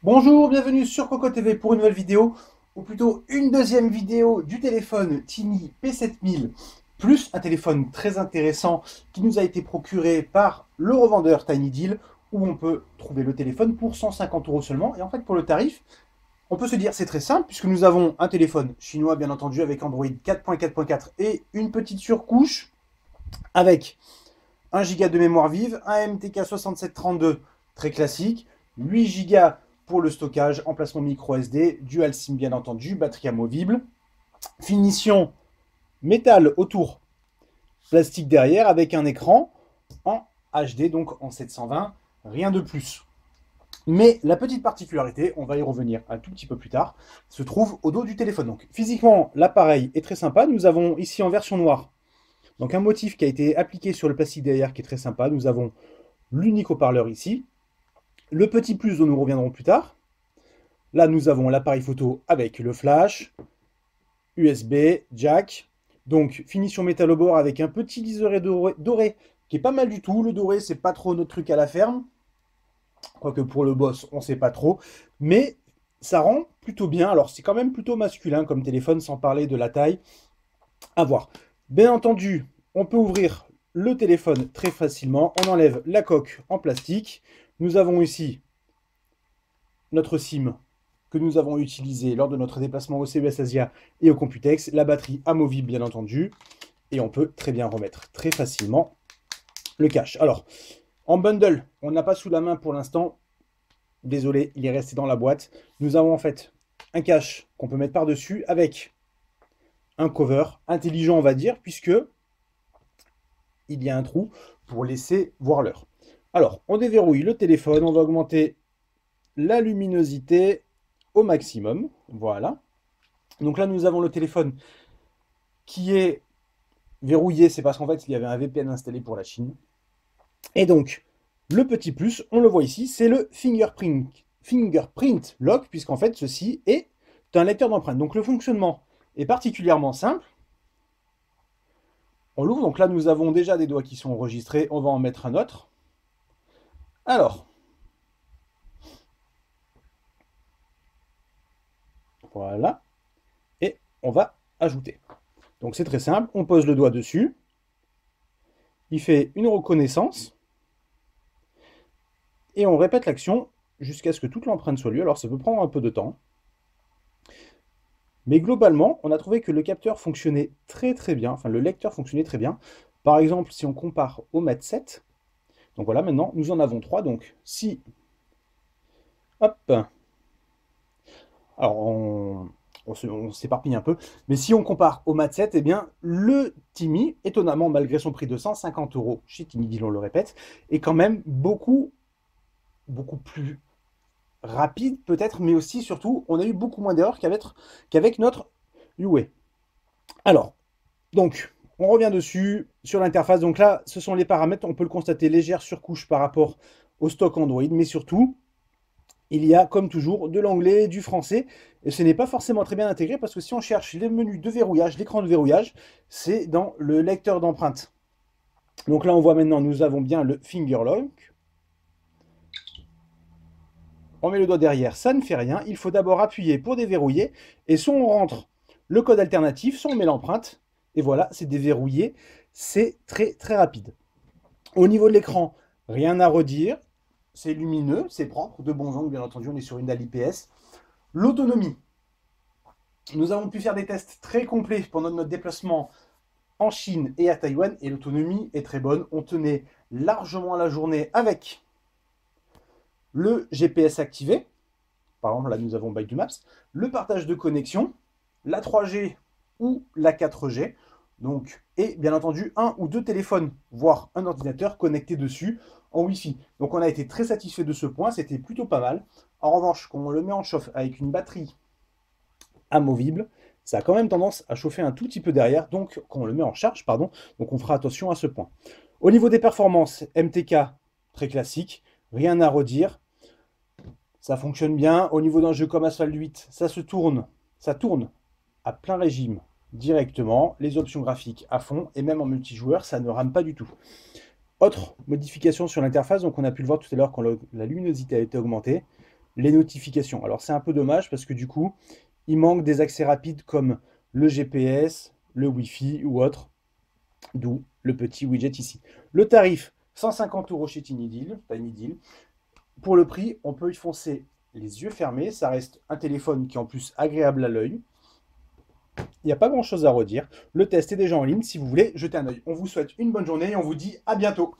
Bonjour, bienvenue sur Coco TV pour une nouvelle vidéo, ou plutôt une deuxième vidéo du téléphone Tiny P7000, plus un téléphone très intéressant qui nous a été procuré par le revendeur Tiny Deal, où on peut trouver le téléphone pour 150 € seulement. Et en fait, pour le tarif, on peut se dire c'est très simple, puisque nous avons un téléphone chinois, bien entendu, avec Android 4.4.4 et une petite surcouche, avec 1 Go de mémoire vive, un MTK 6732 très classique, 8 Go pour le stockage, emplacement micro SD, dual SIM bien entendu, batterie amovible, finition métal autour, plastique derrière, avec un écran en HD, donc en 720, rien de plus. Mais la petite particularité, on va y revenir un tout petit peu plus tard, se trouve au dos du téléphone. Donc physiquement, l'appareil est très sympa. Nous avons ici en version noire, donc un motif qui a été appliqué sur le plastique derrière qui est très sympa. Nous avons l'unique haut-parleur ici, le petit plus dont nous reviendrons plus tard. Là, nous avons l'appareil photo avec le flash, USB, jack. Donc, finition métal au bord avec un petit liseré doré qui est pas mal du tout. Le doré, c'est pas trop notre truc à la ferme. Quoique pour le boss, on sait pas trop. Mais ça rend plutôt bien. Alors, c'est quand même plutôt masculin comme téléphone, sans parler de la taille. À voir. Bien entendu, on peut ouvrir le téléphone très facilement. On enlève la coque en plastique. Nous avons ici notre SIM que nous avons utilisé lors de notre déplacement au CES Asia et au Computex, la batterie amovible bien entendu, et on peut très bien remettre très facilement le cache. Alors, en bundle, on n'a pas sous la main pour l'instant, désolé, il est resté dans la boîte. Nous avons en fait un cache qu'on peut mettre par-dessus avec un cover intelligent, on va dire, puisque il y a un trou pour laisser voir l'heure. Alors, on déverrouille le téléphone, on va augmenter la luminosité au maximum, voilà. Donc là, nous avons le téléphone qui est verrouillé, c'est parce qu'en fait, il y avait un VPN installé pour la Chine. Et donc, le petit plus, on le voit ici, c'est le fingerprint lock, puisqu'en fait, ceci est un lecteur d'empreintes. Donc le fonctionnement est particulièrement simple. On l'ouvre, donc là, nous avons déjà des doigts qui sont enregistrés, on va en mettre un autre. Alors, voilà, et on va ajouter. Donc c'est très simple, on pose le doigt dessus, il fait une reconnaissance, et on répète l'action jusqu'à ce que toute l'empreinte soit lue. Alors ça peut prendre un peu de temps. Mais globalement, on a trouvé que le capteur fonctionnait très bien, enfin le lecteur fonctionnait très bien. Par exemple, si on compare au Mat 7, donc voilà, maintenant nous en avons 3, donc si, hop, alors on s'éparpille un peu, mais si on compare au Mat 7, eh bien le Timi, étonnamment malgré son prix de 150 € chez Tiny Deal, on le répète, est quand même beaucoup plus rapide peut-être, mais aussi surtout on a eu beaucoup moins d'erreurs qu'avec notre Huawei. Alors, donc on revient dessus sur l'interface. Donc là, ce sont les paramètres, on peut le constater, légère surcouche par rapport au stock Android, mais surtout il y a comme toujours de l'anglais, du français, et ce n'est pas forcément très bien intégré parce que si on cherche les menus de verrouillage, l'écran de verrouillage, c'est dans le lecteur d'empreintes. Donc là on voit maintenant, nous avons bien le finger lock. On met le doigt derrière, ça ne fait rien. Il faut d'abord appuyer pour déverrouiller. Et soit on rentre le code alternatif, soit on met l'empreinte. Et voilà, c'est déverrouillé. C'est très rapide. Au niveau de l'écran, rien à redire. C'est lumineux, c'est propre, de bons angles, bien entendu. On est sur une dalle IPS. L'autonomie. Nous avons pu faire des tests très complets pendant notre déplacement en Chine et à Taïwan. Et l'autonomie est très bonne. On tenait largement la journée avec le GPS activé. Par exemple, là, nous avons Baidu Maps, le partage de connexion, la 3G ou la 4G, donc, et bien entendu, un ou deux téléphones, voire un ordinateur connecté dessus en Wi-Fi. Donc, on a été très satisfait de ce point, c'était plutôt pas mal. En revanche, quand on le met en chauffe avec une batterie amovible, ça a quand même tendance à chauffer un tout petit peu derrière, donc quand on le met en charge, pardon, donc on fera attention à ce point. Au niveau des performances, MTK, très classique, rien à redire. Ça fonctionne bien. Au niveau d'un jeu comme Asphalt 8, ça tourne à plein régime directement, les options graphiques à fond, et même en multijoueur, ça ne rame pas du tout. Autre modification sur l'interface, donc on a pu le voir tout à l'heure quand la luminosité a été augmentée, les notifications. Alors c'est un peu dommage parce que du coup, il manque des accès rapides comme le GPS, le Wi-Fi ou autre, d'où le petit widget ici. Le tarif, 150 € chez Tiny Deal. Pour le prix, on peut y foncer les yeux fermés. Ça reste un téléphone qui est en plus agréable à l'œil. Il n'y a pas grand chose à redire. Le test est déjà en ligne si vous voulez jeter un œil. On vous souhaite une bonne journée et on vous dit à bientôt.